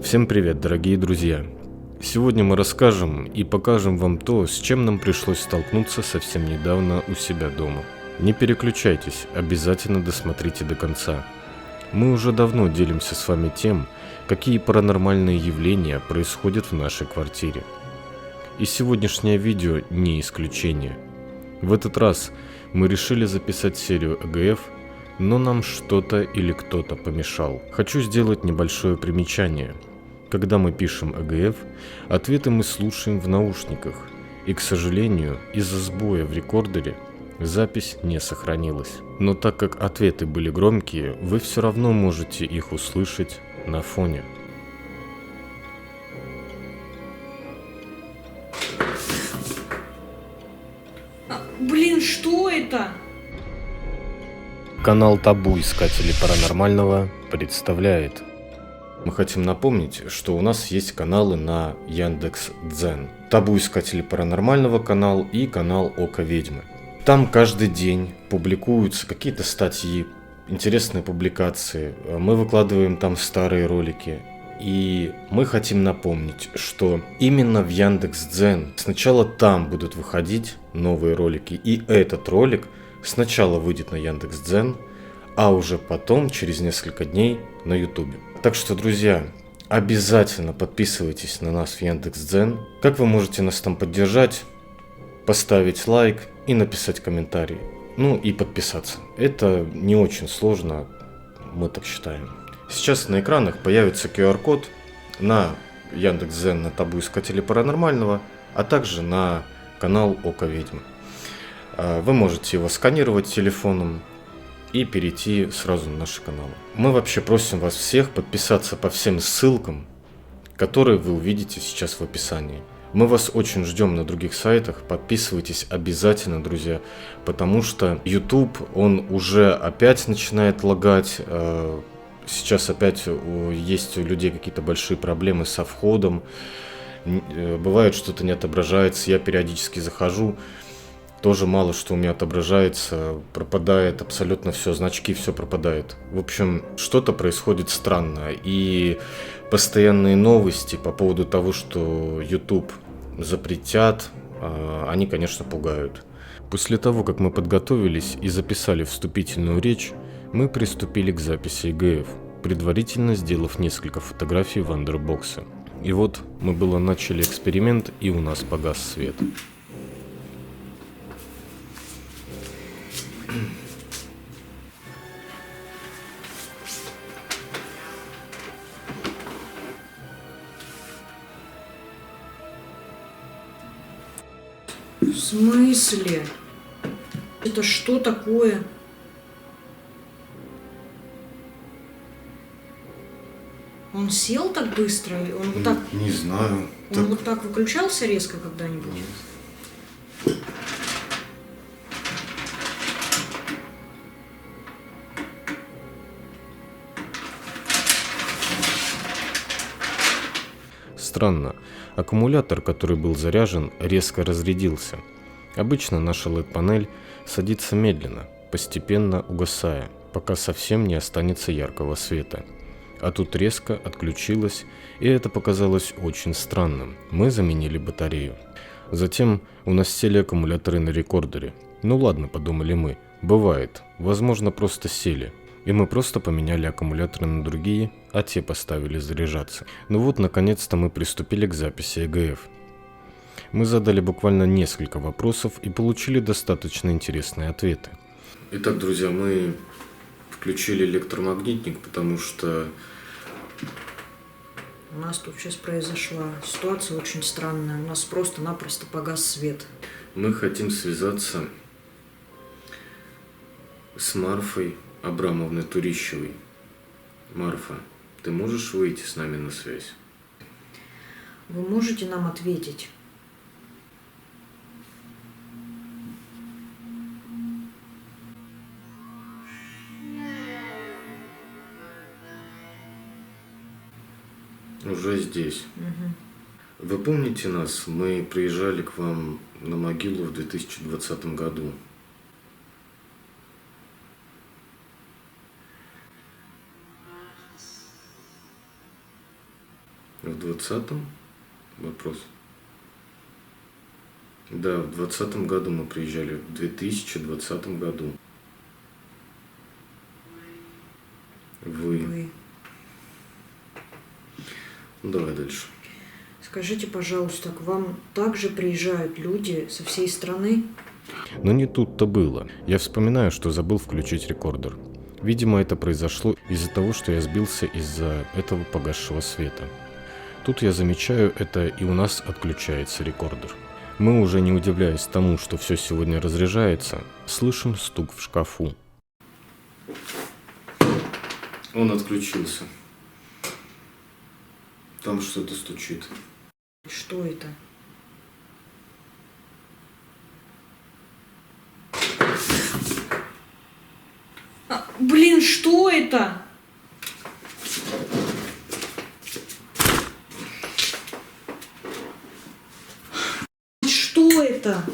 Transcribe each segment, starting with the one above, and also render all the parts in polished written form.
Всем привет, дорогие друзья! Сегодня мы расскажем и покажем вам то, с чем нам пришлось столкнуться совсем недавно у себя дома. Не переключайтесь, обязательно досмотрите до конца. Мы уже давно делимся с вами тем, какие паранормальные явления происходят в нашей квартире. И сегодняшнее видео не исключение. В этот раз мы решили записать серию ЭГФ, но нам что-то или кто-то помешал. Хочу сделать небольшое примечание. Когда мы пишем ЭГФ, ответы мы слушаем в наушниках, и, к сожалению, из-за сбоя в рекордере запись не сохранилась. Но так как ответы были громкие, вы все равно можете их услышать на фоне. Блин, что это? Канал Табу Искатели Паранормального представляет. Мы хотим напомнить, что у нас есть каналы на Яндекс.Дзен. Табу Искатели Паранормального канал и канал Око Ведьмы. Там каждый день публикуются какие-то статьи, интересные публикации. Мы выкладываем там старые ролики. И мы хотим напомнить, что именно в Яндекс.Дзен сначала там будут выходить новые ролики. И этот ролик сначала выйдет на Яндекс.Дзен, а уже потом, через несколько дней, на Ютубе. Так что, друзья, обязательно подписывайтесь на нас в Яндекс.Дзен. Как вы можете нас там поддержать? Поставить лайк и написать комментарий. Ну и подписаться. Это не очень сложно, мы так считаем. Сейчас на экранах появится QR-код на Яндекс.Дзен, на Табу Искатели Паранормального, а также на канал Око Ведьмы. Вы можете его сканировать телефоном и перейти сразу на наши каналы. Мы вообще просим вас всех подписаться по всем ссылкам, которые вы увидите сейчас в описании. Мы вас очень ждем на других сайтах, подписывайтесь обязательно, друзья, потому что YouTube, он уже опять начинает лагать, сейчас опять есть у людей какие-то большие проблемы со входом, бывает что-то не отображается, я периодически захожу, тоже мало что у меня отображается, пропадает абсолютно все, значки, все пропадает. В общем, что-то происходит странное. И постоянные новости по поводу того, что YouTube запретят, они, конечно, пугают. После того, как мы подготовились и записали вступительную речь, мы приступили к записи ЭГФ, предварительно сделав несколько фотографий вандербокса. И вот мы было начали эксперимент, и у нас погас свет. В смысле? Это что такое? Он сел так быстро? Он вот так, Не знаю. он вот так выключался резко когда-нибудь? Странно, аккумулятор, который был заряжен, резко разрядился. Обычно наша LED-панель садится медленно, постепенно угасая, пока совсем не останется яркого света. А тут резко отключилась, и это показалось очень странным. Мы заменили батарею. Затем у нас сели аккумуляторы на рекордере. Ну ладно, подумали мы, бывает, возможно, просто сели. И мы просто поменяли аккумуляторы на другие, а те поставили заряжаться. Ну вот, наконец-то мы приступили к записи ЭГФ. Мы задали буквально несколько вопросов и получили достаточно интересные ответы. Итак, друзья, мы включили электромагнитник, потому что У нас тут сейчас произошла ситуация очень странная. У нас просто-напросто погас свет. мы хотим связаться с Марфой Абрамовной Турищевой. Марфа, ты можешь выйти с нами на связь? Вы можете нам ответить? Уже здесь. Угу. Вы помните нас? Мы приезжали к вам на могилу в 2020 году. В 20-м? Вопрос. Да, в 2020 году мы приезжали, в 2020 году. Вы. Ну, давай дальше. Скажите, пожалуйста, к вам также приезжают люди со всей страны? Но не тут-то было. Я вспоминаю, что забыл включить рекордер. Видимо, это произошло из-за того, что я сбился из-за этого погасшего света. Тут я замечаю это, и у нас отключается рекордер. Мы, уже не удивляясь тому, что все сегодня разряжается, слышим стук в шкафу. Он отключился. Там что-то стучит. Что это? Блин, что это? Что это?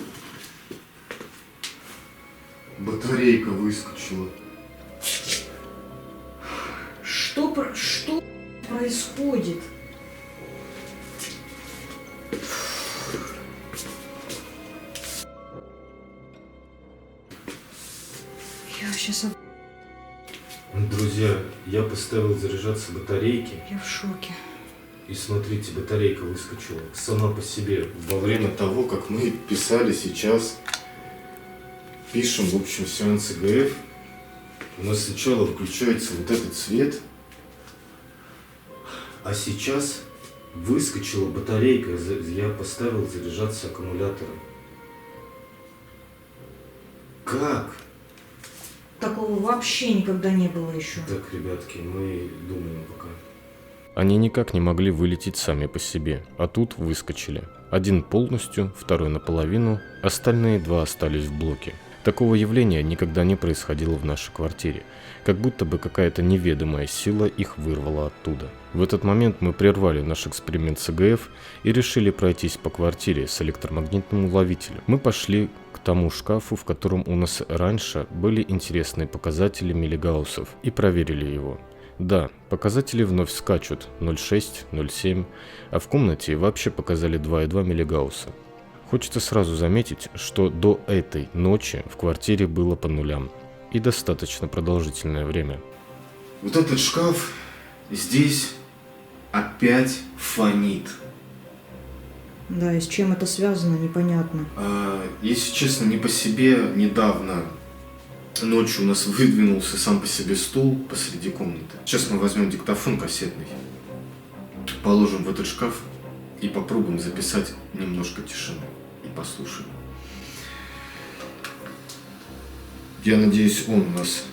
Батарейка выскочила. Что происходит? Я сейчас... Друзья, я поставил заряжаться батарейки. Я в шоке. И смотрите, батарейка выскочила сама по себе. Во время того, как мы писали сейчас, пишем, в общем, сеанс ИГФ, у нас сначала включается вот этот цвет, а сейчас выскочила батарейка, я поставил заряжаться аккумулятором. Как? Такого вообще никогда не было еще. Так, ребятки, мы думаем пока. Они никак не могли вылететь сами по себе, а тут выскочили. Один полностью, второй наполовину, остальные два остались в блоке. Такого явления никогда не происходило в нашей квартире, как будто бы какая-то неведомая сила их вырвала оттуда. В этот момент мы прервали наш эксперимент с ИГФ и решили пройтись по квартире с электромагнитным уловителем. Мы пошли к тому шкафу, в котором у нас раньше были интересные показатели миллигауссов, и проверили его. Да, показатели вновь скачут 0,6, 0,7, а в комнате вообще показали 2,2 миллигаусса. Хочется сразу заметить, что до этой ночи в квартире было по нулям. И достаточно продолжительное время. Вот этот шкаф здесь опять фонит. Да, и с чем это связано, непонятно. Если честно, не по себе недавно ночью у нас выдвинулся сам по себе стул посреди комнаты. Сейчас мы возьмем диктофон кассетный, положим в этот шкаф и попробуем записать немножко тишины. И послушаем. Я надеюсь, он у нас...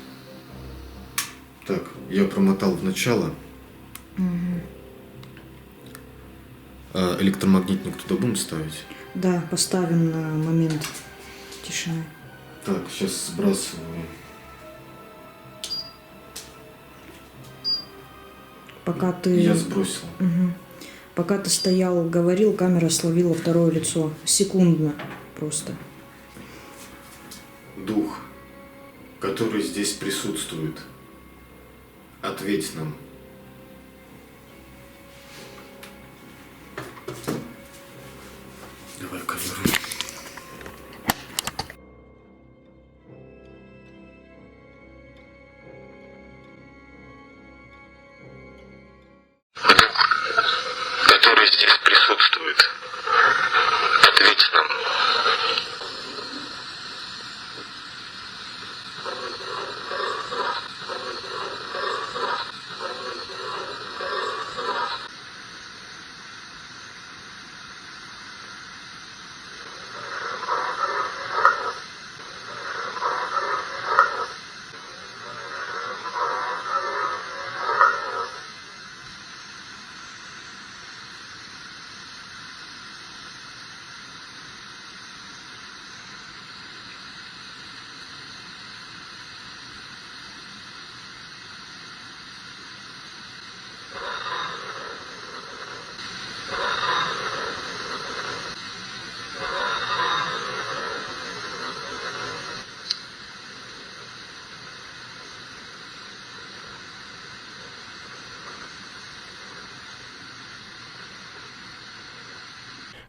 Так, я промотал в начало. А электромагнитник туда будем ставить? Да, поставим на момент тишины. Так, сейчас сбрасываю. Пока ты... Я сбросил. Угу. Пока ты стоял, говорил, камера словила второе лицо. Секундно просто. Дух, который здесь присутствует, ответь нам. Давай камеру. Который здесь присутствует, ответь нам.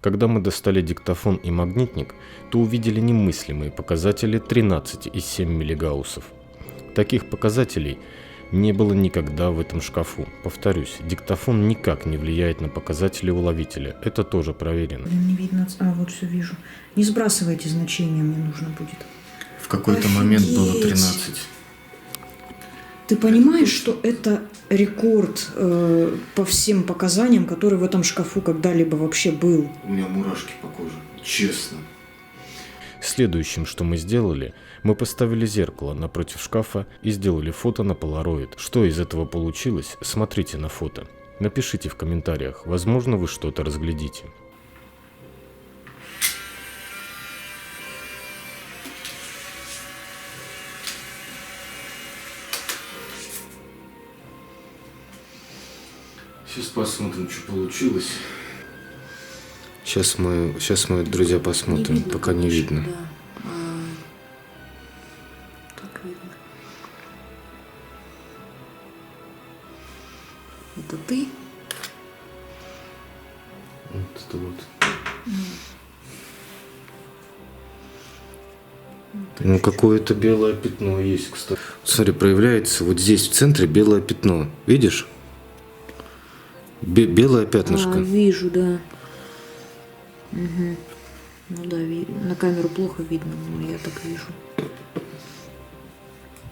Когда мы достали диктофон и магнитник, то увидели немыслимые показатели 13,7 миллигауссов. Таких показателей не было никогда в этом шкафу. Повторюсь, диктофон никак не влияет на показатели уловителя. Это тоже проверено. Блин, не видно. Вот все вижу. Не сбрасывайте значения, мне нужно будет. В какой-то Офигеть! момент было 13. Ты понимаешь, что это рекорд по всем показаниям, который в этом шкафу когда-либо вообще был? У меня мурашки по коже, честно. Следующим, что мы сделали, мы поставили зеркало напротив шкафа и сделали фото на полароид. Что из этого получилось, смотрите на фото. Напишите в комментариях, возможно, вы что-то разглядите. Сейчас посмотрим, что получилось. Сейчас мы, друзья, посмотрим, Не видно, пока не конечно, видно. Да. Так видно. Это ты? Вот это вот. Ну, какое-то белое пятно есть, кстати. Смотри, проявляется вот здесь в центре белое пятно. Видишь? Белое пятнышко. Вижу, да. Угу. Ну да, на камеру плохо видно, но я так вижу.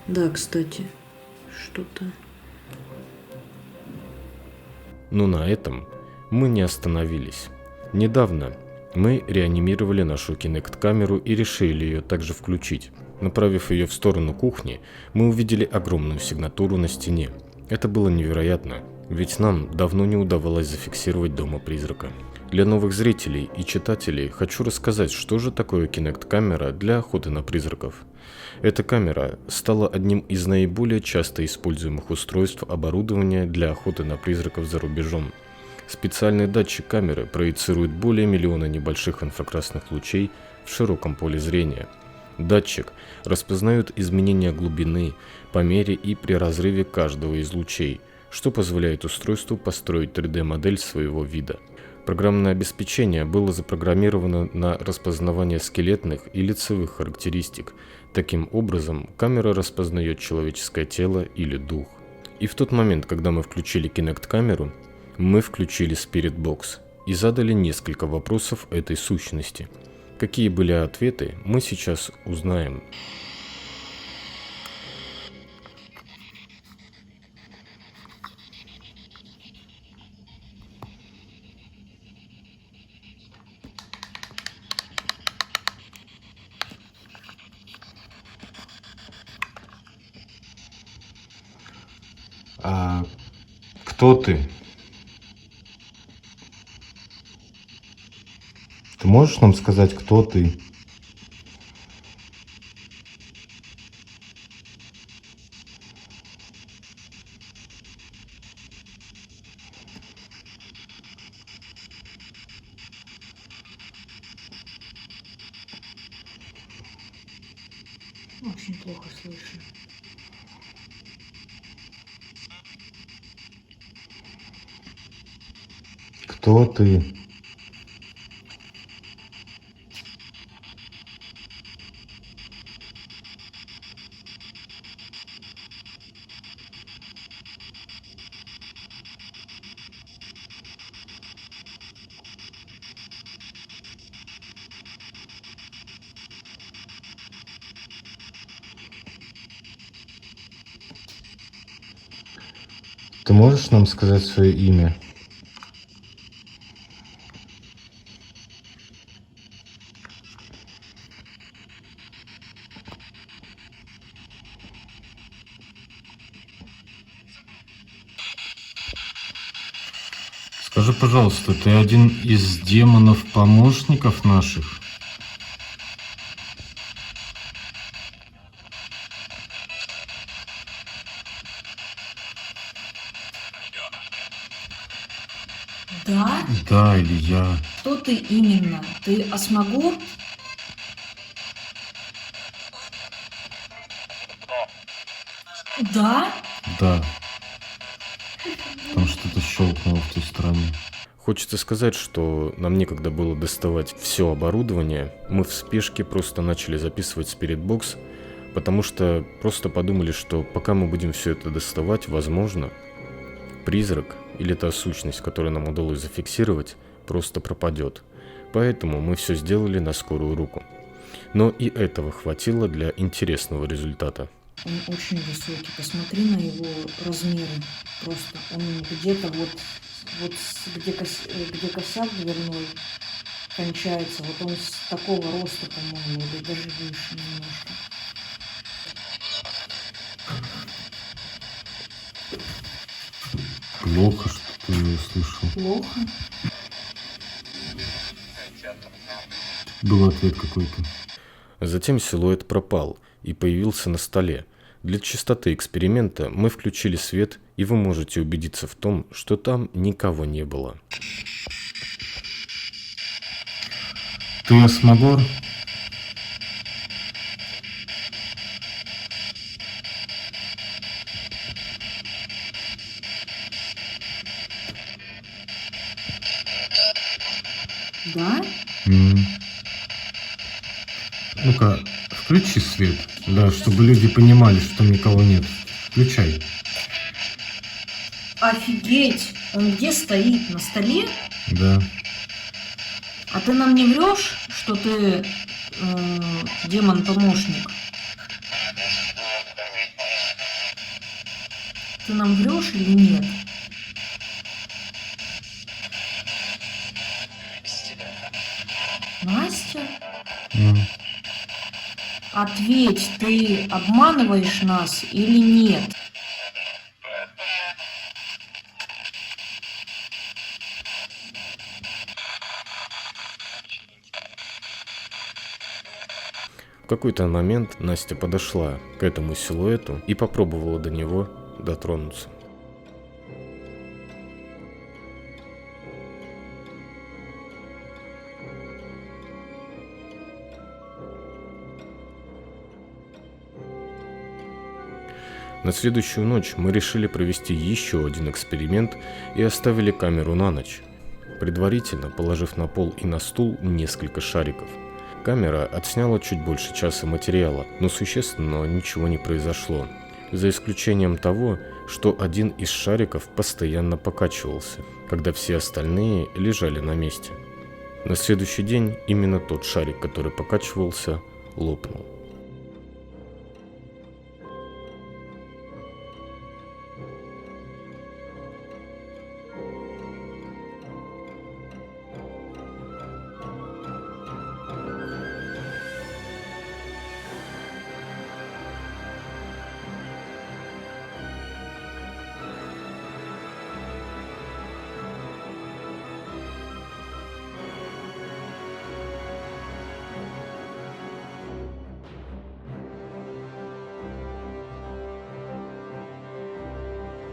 Да, кстати, что-то. Но на этом мы не остановились. Недавно мы реанимировали нашу Kinect-камеру и решили ее также включить. Направив ее в сторону кухни, мы увидели огромную сигнатуру на стене. Это было невероятно, ведь нам давно не удавалось зафиксировать дома-призрака. Для новых зрителей и читателей хочу рассказать, что же такое Kinect-камера для охоты на призраков. Эта камера стала одним из наиболее часто используемых устройств оборудования для охоты на призраков за рубежом. Специальный датчик камеры проецирует более миллиона небольших инфракрасных лучей в широком поле зрения. Датчик распознает изменения глубины по мере и при разрыве каждого из лучей, что позволяет устройству построить 3D-модель своего вида. Программное обеспечение было запрограммировано на распознавание скелетных и лицевых характеристик. Таким образом, камера распознает человеческое тело или дух. И в тот момент, когда мы включили Kinect-камеру, мы включили Spirit Box и задали несколько вопросов этой сущности. Какие были ответы, мы сейчас узнаем. Кто ты? Ты можешь нам сказать, кто ты? Очень плохо слышу. Кто ты? Ты можешь нам сказать свое имя? Скажи, пожалуйста, ты один из демонов-помощников наших? Да? Да, или я. Кто ты именно? Ты Асмагор? Да? Да. Там что-то щелкнуло в той стороне. Хочется сказать, что нам некогда было доставать все оборудование. Мы в спешке просто начали записывать Spiritbox, потому что просто подумали, что пока мы будем все это доставать, возможно, призрак или та сущность, которую нам удалось зафиксировать, просто пропадет. Поэтому мы все сделали на скорую руку. Но и этого хватило для интересного результата. Он очень высокий. Посмотри на его размеры. Просто он где-то где косяк дверной кончается. Вот он с такого роста, по-моему, или даже выше немножко. Плохо, что ты его слышал. Плохо? Был ответ какой-то. Затем силуэт пропал и появился на столе. Для чистоты эксперимента мы включили свет, и вы можете убедиться в том, что там никого не было. Ты Асмагор? Да? Ну-ка, включи свет, да, чтобы люди понимали, что там никого нет. Включай. Офигеть! Он где стоит? На столе? Да. А ты нам не врешь, что ты демон-помощник? Ты нам врешь или нет? Настя? Ответь, ты обманываешь нас или нет? В какой-то момент Настя подошла к этому силуэту и попробовала до него дотронуться. На следующую ночь мы решили провести еще один эксперимент и оставили камеру на ночь, предварительно положив на пол и на стул несколько шариков. Камера отсняла чуть больше часа материала, но существенно ничего не произошло, за исключением того, что один из шариков постоянно покачивался, когда все остальные лежали на месте. На следующий день именно тот шарик, который покачивался, лопнул.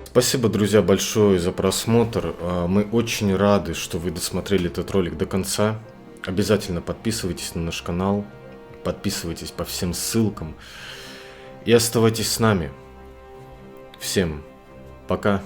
Спасибо, друзья, большое за просмотр. Мы очень рады, что вы досмотрели этот ролик до конца. Обязательно подписывайтесь на наш канал, подписывайтесь по всем ссылкам и оставайтесь с нами. Всем пока.